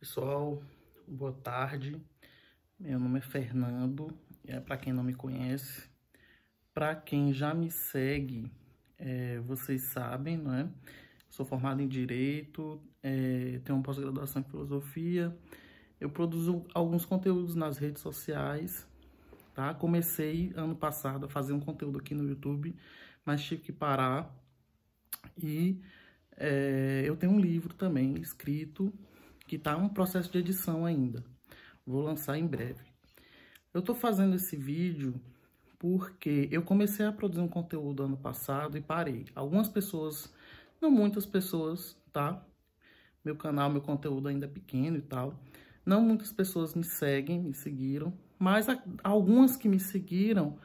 Pessoal, boa tarde. Meu nome é Fernando, para quem não me conhece. Para quem já me segue, vocês sabem, não é? Sou formado em Direito, tenho uma pós-graduação em Filosofia. Eu produzo alguns conteúdos nas redes sociais, tá? Comecei ano passado a fazer um conteúdo aqui no YouTube, mas tive que parar. E eu tenho um livro também escrito, que está em um processo de edição ainda. Vou lançar em breve. Eu estou fazendo esse vídeo porque eu comecei a produzir um conteúdo ano passado e parei. Algumas pessoas, não muitas pessoas, tá? Meu canal, meu conteúdo ainda é pequeno e tal. Não muitas pessoas me seguem, me seguiram. Mas algumas que me seguiram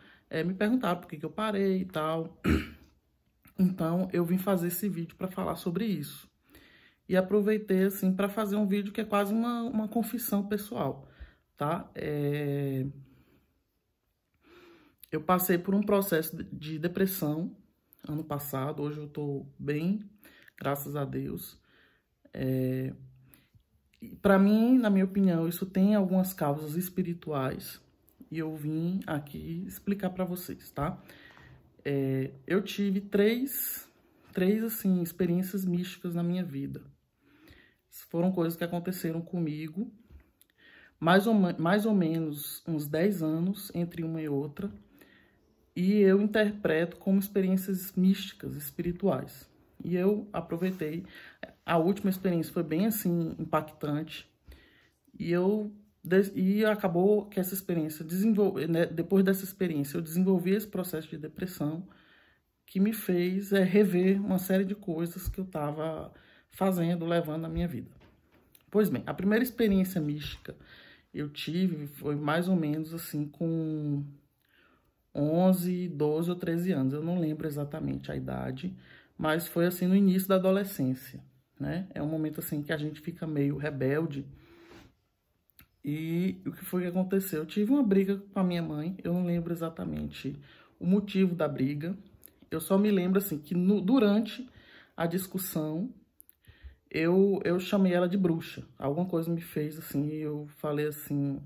me perguntaram por que eu parei e tal. Então, eu vim fazer esse vídeo para falar sobre isso. E aproveitei, assim, para fazer um vídeo que é quase uma confissão pessoal, tá? Eu passei por um processo de depressão ano passado. Hoje eu tô bem, graças a Deus. Para mim, na minha opinião, isso tem algumas causas espirituais. E eu vim aqui explicar para vocês, tá? Eu tive três assim, experiências místicas na minha vida. Foram coisas que aconteceram comigo, mais ou menos uns 10 anos entre uma e outra, e eu interpreto como experiências místicas, espirituais. E eu aproveitei, a última experiência foi bem assim, impactante, e acabou que essa experiência, né, depois dessa experiência, eu desenvolvi esse processo de depressão, que me fez rever uma série de coisas que eu estava fazendo, levando na minha vida. Pois bem, a primeira experiência mística eu tive foi mais ou menos assim com 11, 12 ou 13 anos. Eu não lembro exatamente a idade, mas foi assim no início da adolescência, né? É um momento assim que a gente fica meio rebelde. E o que foi que aconteceu? Eu tive uma briga com a minha mãe, eu não lembro exatamente o motivo da briga. Eu só me lembro assim que durante a discussão eu chamei ela de bruxa. Alguma coisa me fez assim, eu falei assim,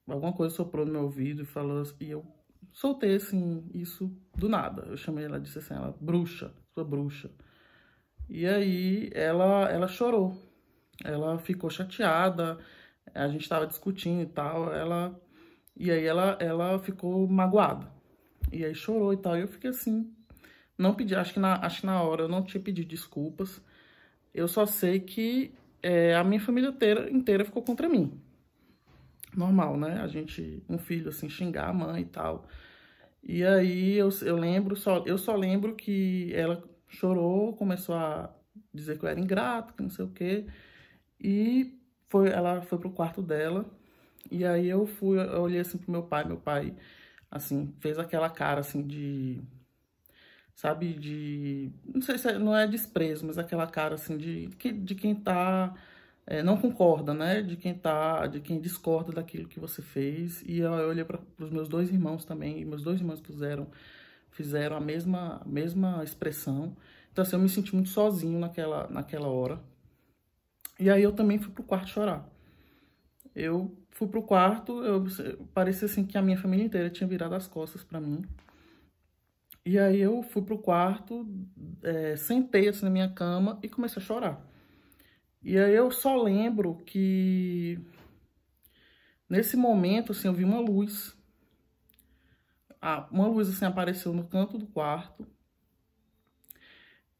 alguma coisa soprou no meu ouvido e falou assim, e eu soltei assim isso do nada. Eu chamei ela, disse assim, ela, bruxa, sua bruxa. E aí ela chorou. Ela ficou chateada, a gente estava discutindo e tal, ela ficou magoada. E aí chorou e tal, e eu fiquei assim, não pedi, acho que na hora eu não tinha pedido desculpas. Eu só sei que a minha família inteira ficou contra mim. Normal, né? Um filho assim, xingar a mãe e tal. E aí eu só lembro que ela chorou, começou a dizer que eu era ingrato, que não sei o quê. E ela foi pro quarto dela. E aí eu olhei assim pro meu pai, assim, fez aquela cara assim sabe, não sei se não é desprezo, mas aquela cara assim de quem tá, não concorda, né? De quem discorda daquilo que você fez. E eu olhei para os meus dois irmãos também, e meus dois irmãos fizeram a mesma expressão. Então assim, eu me senti muito sozinho naquela hora. E aí eu também fui pro quarto chorar. Eu fui pro quarto, parecia assim que a minha família inteira tinha virado as costas para mim. E aí eu fui pro quarto, sentei assim na minha cama e comecei a chorar. E aí eu só lembro que nesse momento, assim, eu vi uma luz. Uma luz, assim, apareceu no canto do quarto.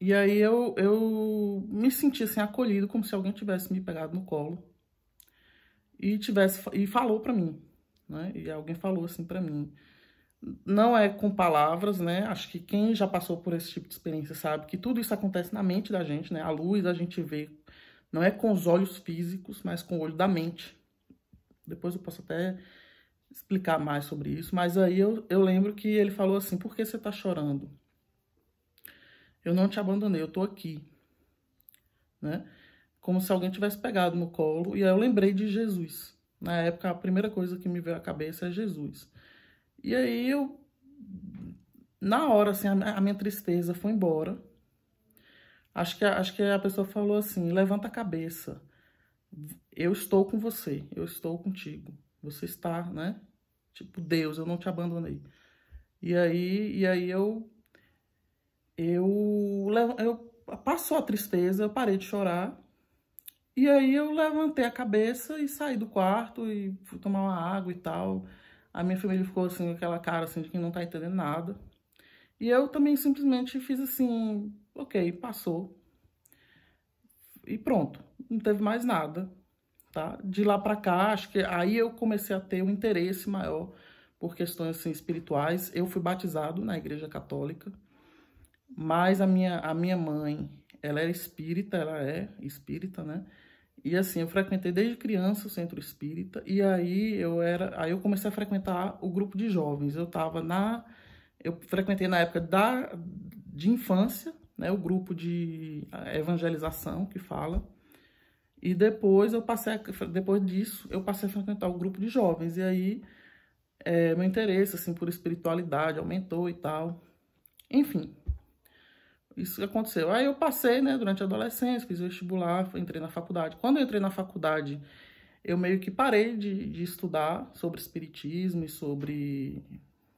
E aí eu me senti, assim, acolhido, como se alguém tivesse me pegado no colo. E falou pra mim, né? E alguém falou, assim, pra mim. Não é com palavras, né? Acho que quem já passou por esse tipo de experiência sabe que tudo isso acontece na mente da gente, né? A luz a gente vê, não é com os olhos físicos, mas com o olho da mente. Depois eu posso até explicar mais sobre isso. Mas aí eu lembro que ele falou assim, por que você tá chorando? Eu não te abandonei, eu tô aqui, né? Como se alguém tivesse pegado no colo. E aí eu lembrei de Jesus. Na época, a primeira coisa que me veio à cabeça é Jesus. E aí na hora, assim, a minha tristeza foi embora. Acho que a pessoa falou assim, levanta a cabeça, eu estou com você, eu estou contigo. Você está, né? Tipo, Deus, eu não te abandonei. E aí eu passou a tristeza, eu parei de chorar. E aí eu levantei a cabeça e saí do quarto e fui tomar uma água e tal. A minha família ficou assim, com aquela cara assim de quem não tá entendendo nada. E eu também simplesmente fiz assim, ok, passou. E pronto, não teve mais nada, tá? De lá pra cá, acho que aí eu comecei a ter um interesse maior por questões assim, espirituais. Eu fui batizado na igreja católica, mas a minha mãe, ela é espírita, né? E assim, eu frequentei desde criança o centro espírita, e aí eu comecei a frequentar o grupo de jovens. Eu frequentei na época de infância, né, o grupo de evangelização que fala. E depois disso, eu passei a frequentar o grupo de jovens. E aí, meu interesse assim por espiritualidade aumentou e tal. Enfim, isso aconteceu. Aí eu passei, né, durante a adolescência, fiz vestibular, entrei na faculdade. Quando eu entrei na faculdade, eu meio que parei de estudar sobre espiritismo e sobre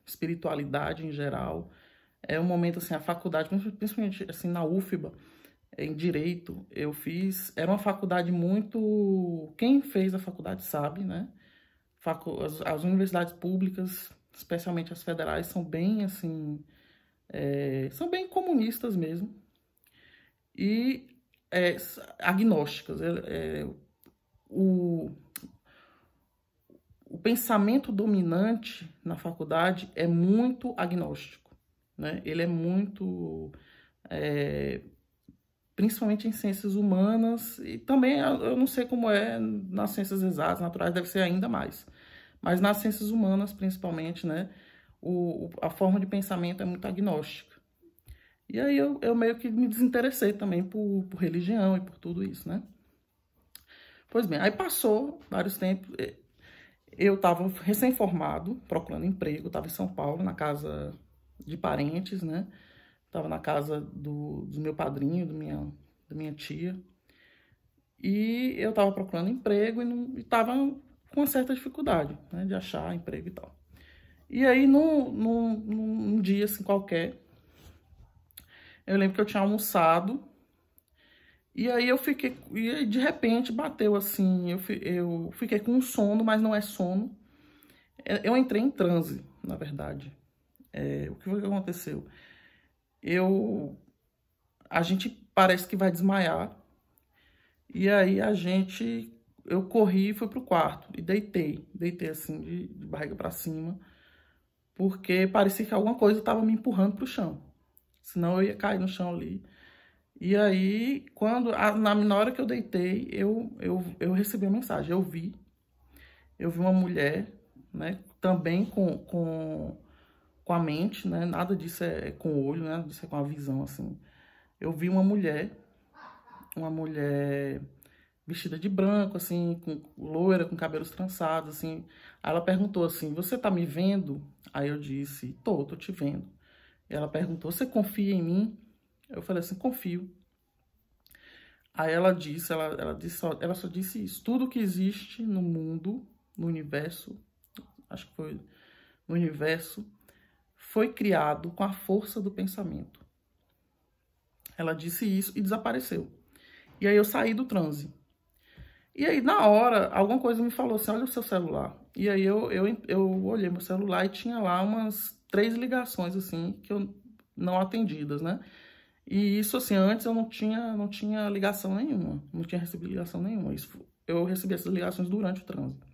espiritualidade em geral. É um momento, assim, a faculdade, principalmente assim, na UFBA, em Direito, eu fiz... Era uma faculdade muito... Quem fez a faculdade sabe, né? As universidades públicas, especialmente as federais, são bem, assim... são bem comunistas mesmo. E agnósticas. O, o pensamento dominante na faculdade é muito agnóstico, né? Ele é muito... principalmente em ciências humanas, e também eu não sei como é nas ciências exatas, naturais, deve ser ainda mais. Mas nas ciências humanas, principalmente, né, a forma de pensamento é muito agnóstica. E aí eu meio que me desinteressei também por religião e por tudo isso, né? Pois bem, aí passou vários tempos, eu estava recém-formado, procurando emprego, estava em São Paulo, na casa de parentes, né? Estava na casa do meu padrinho, da minha tia. E eu estava procurando emprego e estava com uma certa dificuldade, né, de achar emprego e tal. E aí, num dia assim qualquer, eu lembro que eu tinha almoçado. E aí e de repente bateu assim, eu fiquei com um sono, mas não é sono. Eu entrei em transe, na verdade. O que foi que aconteceu? A gente parece que vai desmaiar. E aí eu corri e fui pro quarto e deitei assim de barriga para cima, porque parecia que alguma coisa estava me empurrando pro chão. Senão eu ia cair no chão ali. E aí, na hora que eu deitei, eu recebi a mensagem. Eu vi uma mulher, né, também com a mente, né, nada disso é com o olho, né, nada disso é com a visão, assim. Eu vi uma mulher vestida de branco, assim, loira, com cabelos trançados, assim. Aí ela perguntou assim, você tá me vendo? Aí eu disse, tô te vendo. E ela perguntou, você confia em mim? Eu falei assim, confio. Aí ela só disse isso. Tudo que existe no mundo, no universo, acho que foi no universo, foi criado com a força do pensamento. Ela disse isso e desapareceu. E aí eu saí do transe. E aí, na hora, alguma coisa me falou assim, olha o seu celular. E aí eu olhei meu celular e tinha lá umas 3 ligações, assim, que eu não atendidas, né? E isso, assim, antes eu não tinha ligação nenhuma. Não tinha recebido ligação nenhuma. Eu recebi essas ligações durante o trânsito.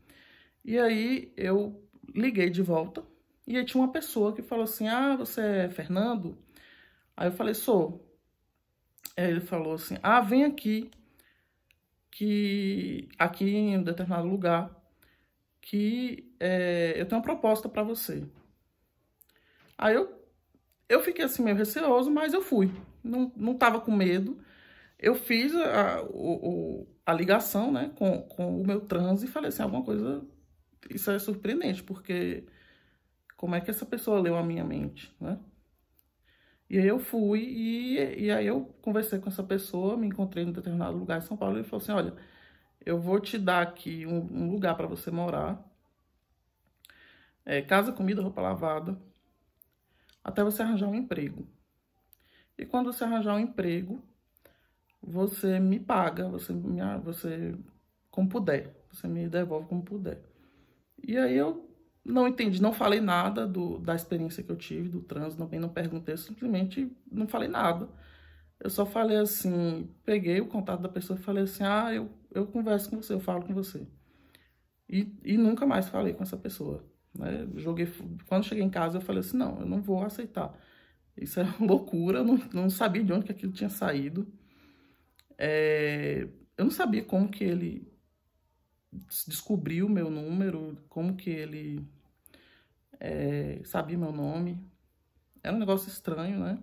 E aí eu liguei de volta. E aí tinha uma pessoa que falou assim, ah, você é Fernando? Aí eu falei, sou. Aí ele falou assim, ah, vem aqui. Que aqui em um determinado lugar, que eu tenho uma proposta para você. Aí eu fiquei assim meio receoso, mas eu fui. Não tava com medo. Eu fiz a ligação, né, com o meu transe e falei assim, alguma coisa, isso é surpreendente, porque como é que essa pessoa leu a minha mente, né? E aí eu fui e aí eu conversei com essa pessoa, me encontrei em um determinado lugar em São Paulo e ele falou assim, olha, eu vou te dar aqui um lugar para você morar. Casa, comida, roupa lavada, até você arranjar um emprego. E quando você arranjar um emprego, você me paga, você como puder, você me devolve como puder. E aí eu não entendi, não falei nada da experiência que eu tive, do trânsito, também não perguntei, simplesmente não falei nada. Eu só falei assim, peguei o contato da pessoa e falei assim, eu converso com você, eu falo com você. E nunca mais falei com essa pessoa, né? Quando cheguei em casa eu falei assim, não, eu não vou aceitar. Isso é loucura, eu não sabia de onde que aquilo tinha saído. Eu não sabia como que ele descobriu meu número, como que ele sabia meu nome. Era um negócio estranho, né?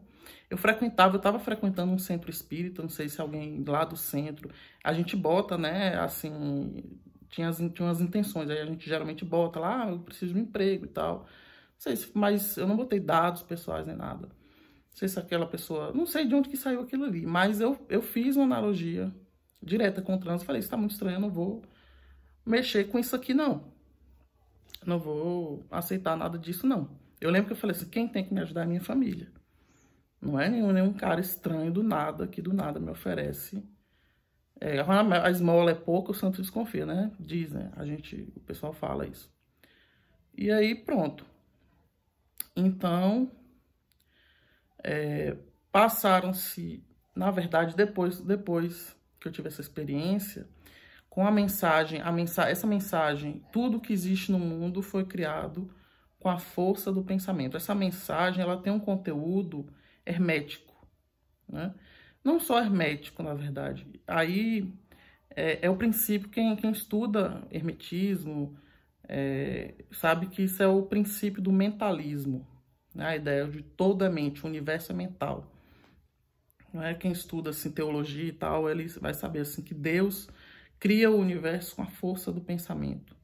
Eu tava frequentando um centro espírita, não sei se alguém lá do centro, a gente bota, né, assim, tinha umas intenções, aí a gente geralmente bota lá, eu preciso de um emprego e tal. Não sei se, mas eu não botei dados pessoais nem nada. Não sei se aquela pessoa, não sei de onde que saiu aquilo ali, mas eu fiz uma analogia direta com o trânsito, falei, isso tá muito estranho, eu não vou mexer com isso aqui, não. Não vou aceitar nada disso, não. Eu lembro que eu falei assim, quem tem que me ajudar é a minha família. Não é nenhum cara estranho do nada, que do nada me oferece. A esmola é pouco, o santo desconfia, né? Dizem, o pessoal fala isso. E aí, pronto. Então, passaram-se, na verdade, depois que eu tive essa experiência, com essa mensagem, tudo que existe no mundo foi criado com a força do pensamento. Essa mensagem, ela tem um conteúdo hermético, né? Não só hermético, na verdade. Aí é o princípio, quem estuda hermetismo sabe que isso é o princípio do mentalismo, né? A ideia de toda a mente, o universo é mental. Não é? Quem estuda assim, teologia e tal, ele vai saber assim, que Deus cria o universo com a força do pensamento.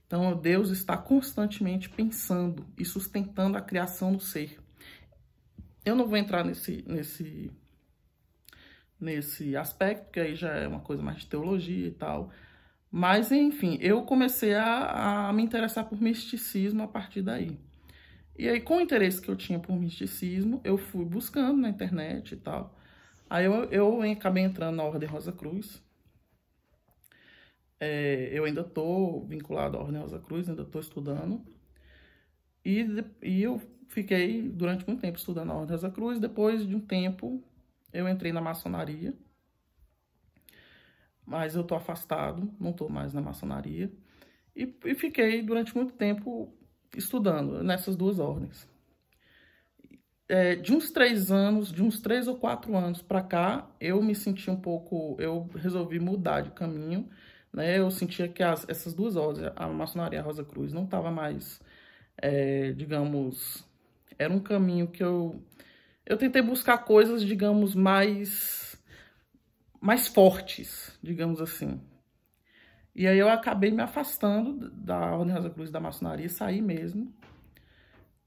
Então, Deus está constantemente pensando e sustentando a criação do ser. Eu não vou entrar nesse aspecto, porque aí já é uma coisa mais de teologia e tal. Mas, enfim, eu comecei a me interessar por misticismo a partir daí. E aí, com o interesse que eu tinha por misticismo, eu fui buscando na internet e tal. Aí eu acabei entrando na Ordem Rosa Cruz. Eu ainda estou vinculado à Ordem Rosa Cruz, ainda estou estudando. E eu fiquei durante muito tempo estudando a Ordem Rosa Cruz. Depois de um tempo, eu entrei na maçonaria. Mas eu estou afastado, não estou mais na maçonaria. E fiquei durante muito tempo estudando nessas duas ordens. De uns 3 ou 4 anos para cá, eu me senti um pouco, eu resolvi mudar de caminho, né? Eu sentia que essas duas ordens, a maçonaria e a Rosa Cruz, não estava mais, digamos, era um caminho que eu tentei buscar coisas, digamos, mais fortes, digamos assim. E aí eu acabei me afastando da Ordem Rosa Cruz, da maçonaria, saí mesmo.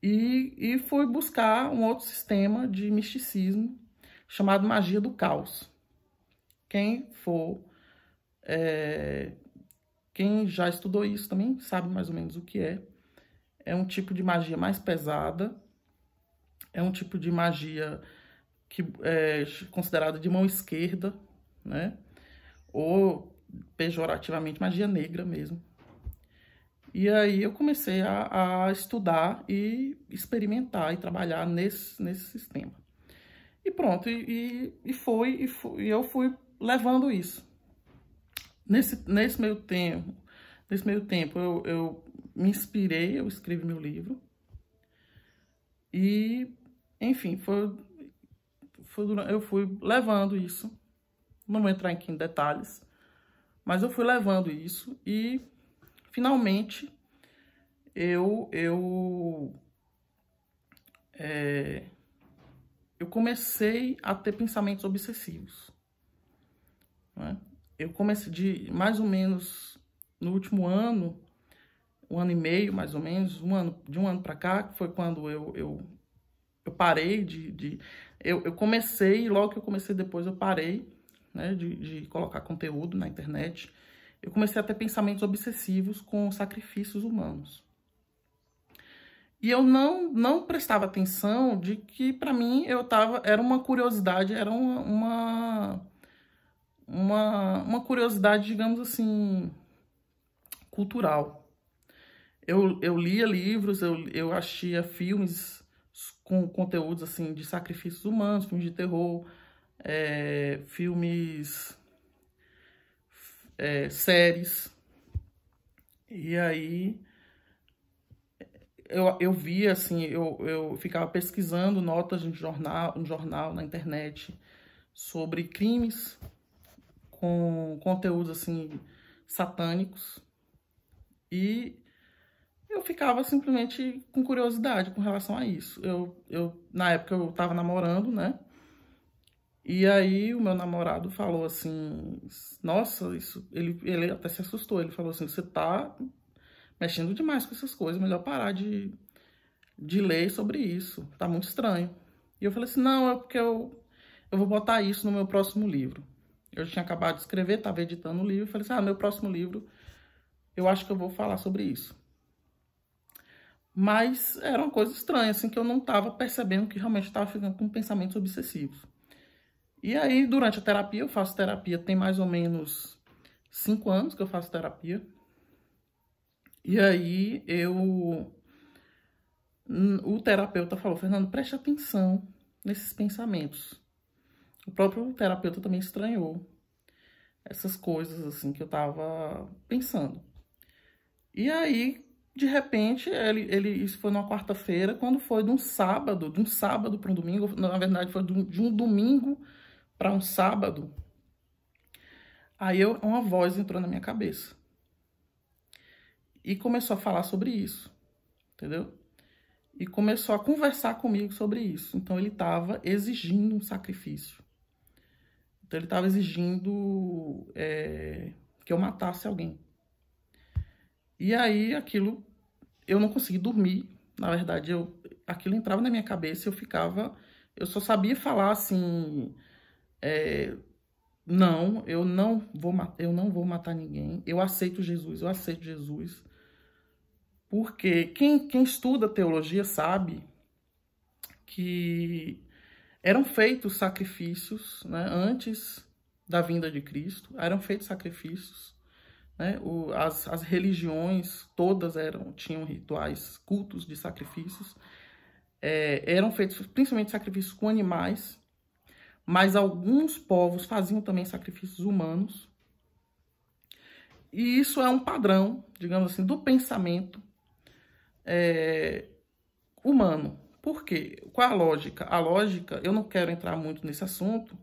E fui buscar um outro sistema de misticismo chamado magia do caos. Quem já estudou isso também sabe mais ou menos o que é. É um tipo de magia mais pesada. É um tipo de magia que é considerada de mão esquerda, né? Ou pejorativamente magia negra mesmo. E aí eu comecei a estudar e experimentar e trabalhar nesse sistema. E pronto, e eu fui levando isso. Nesse meio tempo eu me inspirei, eu escrevi meu livro. E, enfim, eu fui levando isso. Não vou entrar aqui em detalhes, mas eu fui levando isso e finalmente eu comecei a ter pensamentos obsessivos, né? Eu comecei mais ou menos no último ano, 1 ano e meio, mais ou menos, de um ano para cá, que foi quando eu parei eu comecei, logo que eu comecei depois eu parei, né, de colocar conteúdo na internet. eu comecei a ter pensamentos obsessivos com sacrifícios humanos. E eu não prestava atenção de que, para mim, era uma curiosidade, era uma curiosidade, digamos assim, cultural. Eu lia livros, eu assistia filmes com conteúdos assim de sacrifícios humanos, filmes de terror, séries. E aí eu via assim, eu ficava pesquisando notas no jornal, na internet, sobre crimes com conteúdos assim satânicos. E eu ficava simplesmente com curiosidade com relação a isso. Na época eu tava namorando, né? E aí o meu namorado falou assim, nossa, ele até se assustou. Ele falou assim, você tá mexendo demais com essas coisas, melhor parar de ler sobre isso, tá muito estranho. E eu falei assim, não, é porque eu vou botar isso no meu próximo livro. Eu tinha acabado de escrever, estava editando o livro, falei assim, meu próximo livro, eu acho que eu vou falar sobre isso. Mas era uma coisa estranha, assim, que eu não estava percebendo que realmente estava ficando com pensamentos obsessivos. E aí, durante a terapia, eu faço terapia, tem mais ou menos 5 anos que eu faço terapia. E aí, o terapeuta falou, Fernando, preste atenção nesses pensamentos. O próprio terapeuta também estranhou essas coisas, assim, que eu estava pensando. E aí, de repente, isso foi numa quarta-feira, quando foi de um sábado para um domingo, na verdade foi de um domingo para um sábado, aí uma voz entrou na minha cabeça e começou a falar sobre isso, entendeu? E começou a conversar comigo sobre isso. Então ele estava exigindo um sacrifício. Então ele estava exigindo que eu matasse alguém. E aí aquilo, eu não consegui dormir. Na verdade, aquilo entrava na minha cabeça e eu só sabia falar assim, não, eu não vou matar ninguém. Eu aceito Jesus. Porque quem estuda teologia sabe que eram feitos sacrifícios, né, antes da vinda de Cristo. Eram feitos sacrifícios. Né, as religiões todas tinham rituais, cultos de sacrifícios. Eram feitos principalmente sacrifícios com animais. Mas alguns povos faziam também sacrifícios humanos. E isso é um padrão, digamos assim, do pensamento humano. Por quê? Qual é a lógica? A lógica, eu não quero entrar muito nesse assunto,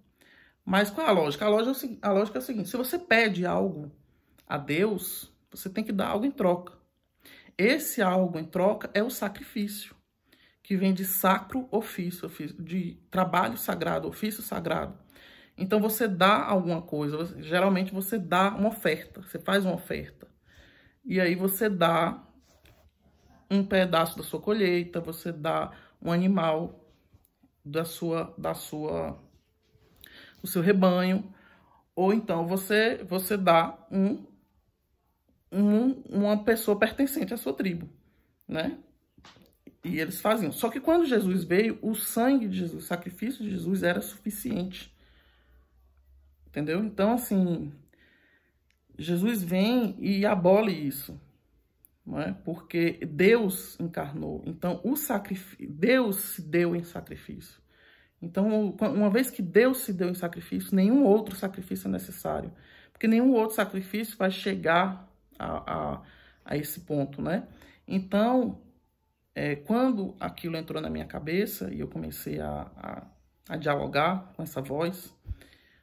mas qual é a lógica? A lógica é a seguinte, se você pede algo a Deus, você tem que dar algo em troca. Esse algo em troca é o sacrifício, que vem de sacro ofício, de trabalho sagrado, ofício sagrado. Então você dá alguma coisa, geralmente você dá uma oferta, você faz uma oferta. E aí você dá um pedaço da sua colheita, você dá um animal do seu rebanho, ou então você dá uma pessoa pertencente à sua tribo, né? E eles faziam. Só que quando Jesus veio, o sangue de Jesus, o sacrifício de Jesus era suficiente. Entendeu? Então, assim, Jesus vem e abole isso. Não é? Porque Deus encarnou. Então, Deus se deu em sacrifício. Então, uma vez que Deus se deu em sacrifício, nenhum outro sacrifício é necessário. Porque nenhum outro sacrifício vai chegar a esse ponto, né? Então, quando aquilo entrou na minha cabeça e eu comecei a dialogar com essa voz,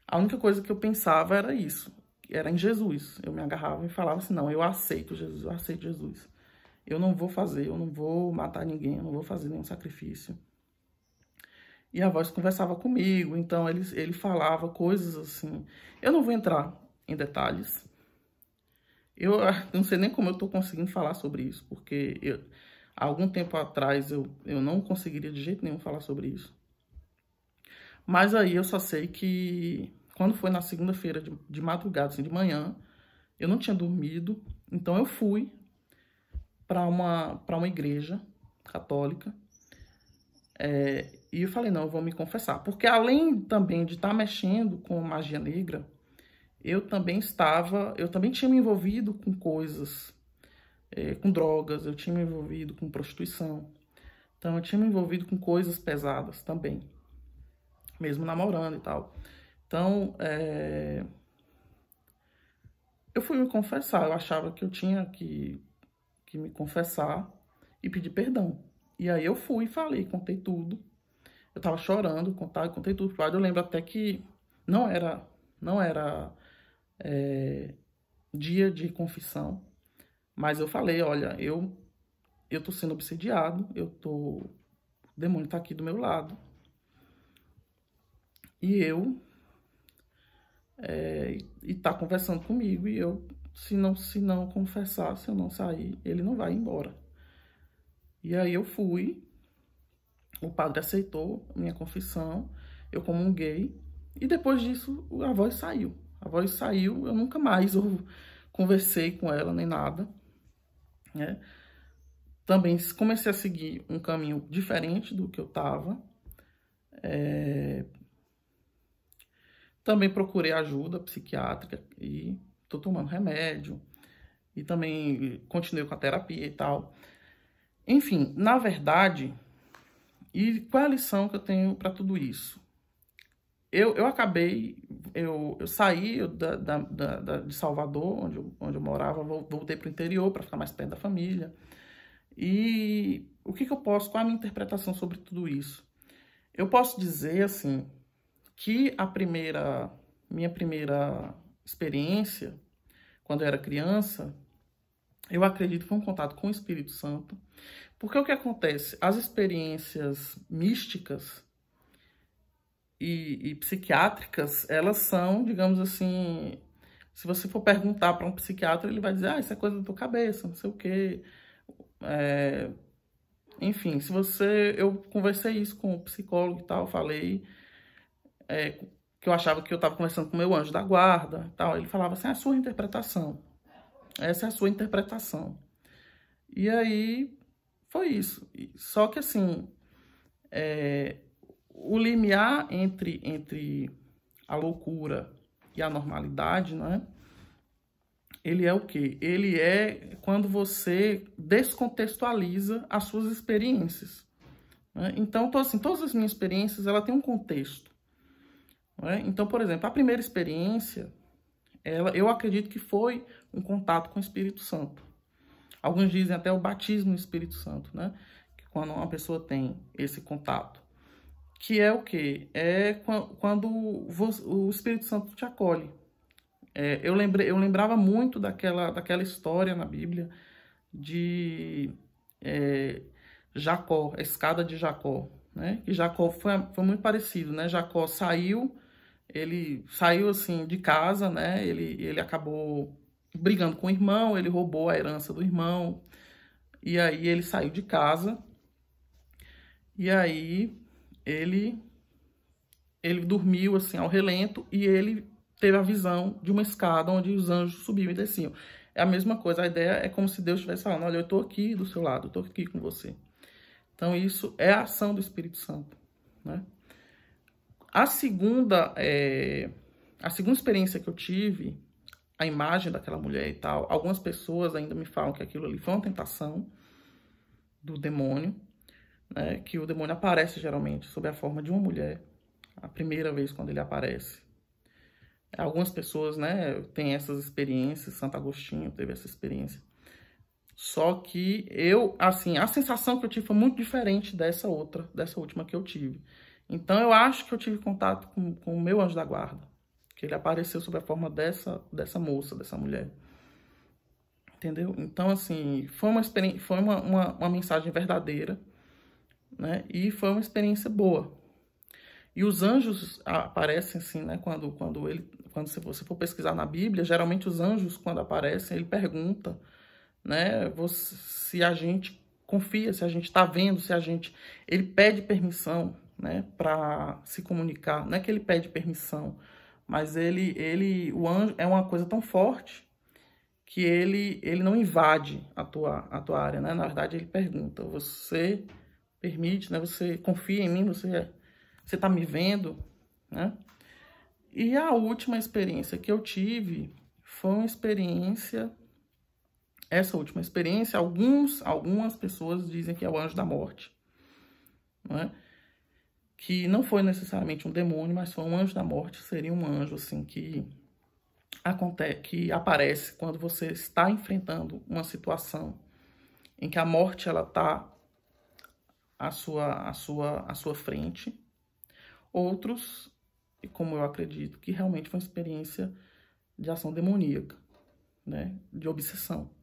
a única coisa que eu pensava era isso, era em Jesus. Eu me agarrava e falava assim, não, eu aceito Jesus, eu aceito Jesus. Eu não vou matar ninguém, eu não vou fazer nenhum sacrifício. E a voz conversava comigo, então ele falava coisas assim. Eu não vou entrar em detalhes. Eu não sei nem como eu estou conseguindo falar sobre isso, porque há algum tempo atrás eu não conseguiria de jeito nenhum falar sobre isso. Mas aí eu só sei que quando foi na segunda-feira de madrugada, assim, de manhã, Eu não tinha dormido, então eu fui para uma igreja católica. E eu falei, não, eu vou me confessar. Porque além também de estar mexendo com magia negra, eu também tinha me envolvido com coisas, com drogas, eu tinha me envolvido com prostituição. Então eu tinha me envolvido com coisas pesadas também, mesmo namorando e tal. Então, eu fui me confessar, eu achava que eu tinha que me confessar e pedir perdão. E aí eu fui e falei, contei tudo. Eu tava chorando, contei tudo. Eu lembro até que não era dia de confissão, mas eu falei, olha, eu tô sendo obsediado, o demônio tá aqui do meu lado. E e tá conversando comigo, e eu, se não confessar, se eu não sair, ele não vai embora. E aí eu fui, o padre aceitou a minha confissão, eu comunguei, e depois disso a voz saiu. A voz saiu, eu nunca mais conversei com ela, nem nada, né? Também comecei a seguir um caminho diferente do que eu estava. Também procurei ajuda psiquiátrica e tô tomando remédio. E também continuei com a terapia e tal. Enfim, na verdade, e qual é a lição que eu tenho para tudo isso? Eu saí de Salvador, onde eu morava, voltei para o interior para ficar mais perto da família. E qual é a minha interpretação sobre tudo isso? Eu posso dizer, assim, que minha primeira experiência, quando eu era criança, eu acredito que foi um contato com o Espírito Santo. Porque o que acontece? As experiências místicas e psiquiátricas, elas são, digamos assim, se você for perguntar para um psiquiatra, ele vai dizer, isso é coisa da tua cabeça, não sei o quê. Enfim, eu conversei isso com o psicólogo e tal, falei que eu achava que eu estava conversando com o meu anjo da guarda e tal. Ele falava assim, é a sua interpretação. Essa é a sua interpretação. E aí, foi isso. Só que, assim, o limiar entre a loucura e a normalidade, né? Ele é o quê? Ele é quando você descontextualiza as suas experiências, né? Então, assim, todas as minhas experiências, ela tem um contexto, né? Então, por exemplo, a primeira experiência, eu acredito que foi um contato com o Espírito Santo. Alguns dizem até o batismo no Espírito Santo, né? Que quando uma pessoa tem esse contato. Que é o quê? É quando o Espírito Santo te acolhe. Eu lembrava muito daquela história na Bíblia de Jacó, a escada de Jacó, né? Que Jacó foi muito parecido, né? Jacó ele saiu assim de casa, né? Ele acabou brigando com o irmão, ele roubou a herança do irmão, e aí ele saiu de casa, e aí ele dormiu assim ao relento, e ele teve a visão de uma escada onde os anjos subiam e desciam. É a mesma coisa, a ideia é como se Deus estivesse falando, olha, eu estou aqui do seu lado, eu estou aqui com você. Então isso é a ação do Espírito Santo, né? A segunda experiência que eu tive, a imagem daquela mulher e tal, algumas pessoas ainda me falam que aquilo ali foi uma tentação do demônio, né? Que o demônio aparece geralmente sob a forma de uma mulher, a primeira vez quando ele aparece. Algumas pessoas, né, têm essas experiências, Santo Agostinho teve essa experiência. Só que assim, a sensação que eu tive foi muito diferente dessa última que eu tive. Então eu acho que eu tive contato com o meu anjo da guarda, que ele apareceu sob a forma dessa moça, dessa mulher. Entendeu? Então, assim, foi uma mensagem verdadeira, né? E foi uma experiência boa. E os anjos aparecem assim, né? Quando você for pesquisar na Bíblia, geralmente os anjos, quando aparecem, ele pergunta, né? Se a gente confia, se a gente está vendo, ele pede permissão, né? Para se comunicar. Não é que ele pede permissão, mas o anjo é uma coisa tão forte que ele não invade a tua área, né? Na verdade, ele pergunta, você permite, né? Você confia em mim? Você tá me vendo, né? E a última experiência que eu tive foi uma experiência... Essa última experiência, algumas pessoas dizem que é o anjo da morte, né? Que não foi necessariamente um demônio, mas foi um anjo da morte. Seria um anjo, assim, que aparece quando você está enfrentando uma situação em que a morte, ela está à sua frente. Outros, e como eu acredito, que realmente foi uma experiência de ação demoníaca, né? De obsessão.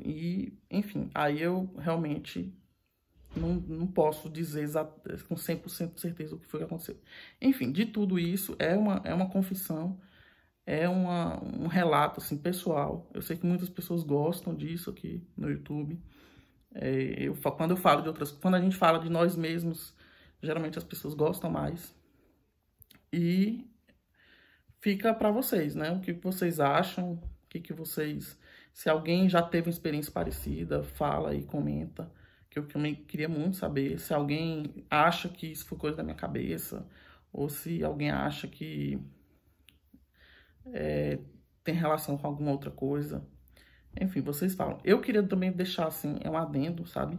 E, enfim, aí eu realmente não posso dizer com 100% de certeza o que foi que aconteceu. Enfim, de tudo isso, é uma confissão, é um relato, assim, pessoal. Eu sei que muitas pessoas gostam disso aqui no YouTube. Quando eu falo de outras... Quando a gente fala de nós mesmos, geralmente as pessoas gostam mais. E fica para vocês, né? O que vocês acham, o que vocês... Se alguém já teve uma experiência parecida, fala e comenta, que eu também queria muito saber. Se alguém acha que isso foi coisa da minha cabeça, ou se alguém acha que tem relação com alguma outra coisa. Enfim, vocês falam. Eu queria também deixar, assim, um adendo, sabe?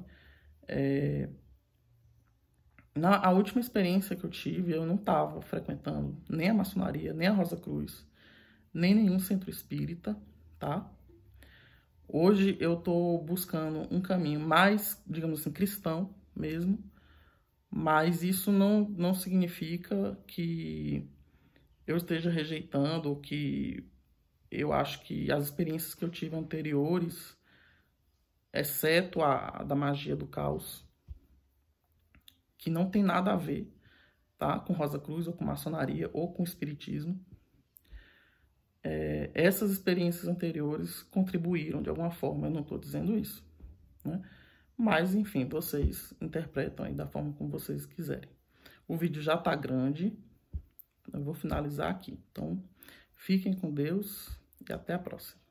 A última experiência que eu tive, eu não estava frequentando nem a maçonaria, nem a Rosa Cruz, nem nenhum centro espírita, tá? Hoje eu tô buscando um caminho mais, digamos assim, cristão mesmo, mas isso não significa que eu esteja rejeitando, ou que eu acho que as experiências que eu tive anteriores, exceto a da magia do caos, que não tem nada a ver, tá, com Rosa Cruz, ou com maçonaria, ou com espiritismo, essas experiências anteriores contribuíram de alguma forma. Eu não estou dizendo isso, né? Mas, enfim, vocês interpretam aí da forma como vocês quiserem. O vídeo já está grande, eu vou finalizar aqui. Então, fiquem com Deus e até a próxima.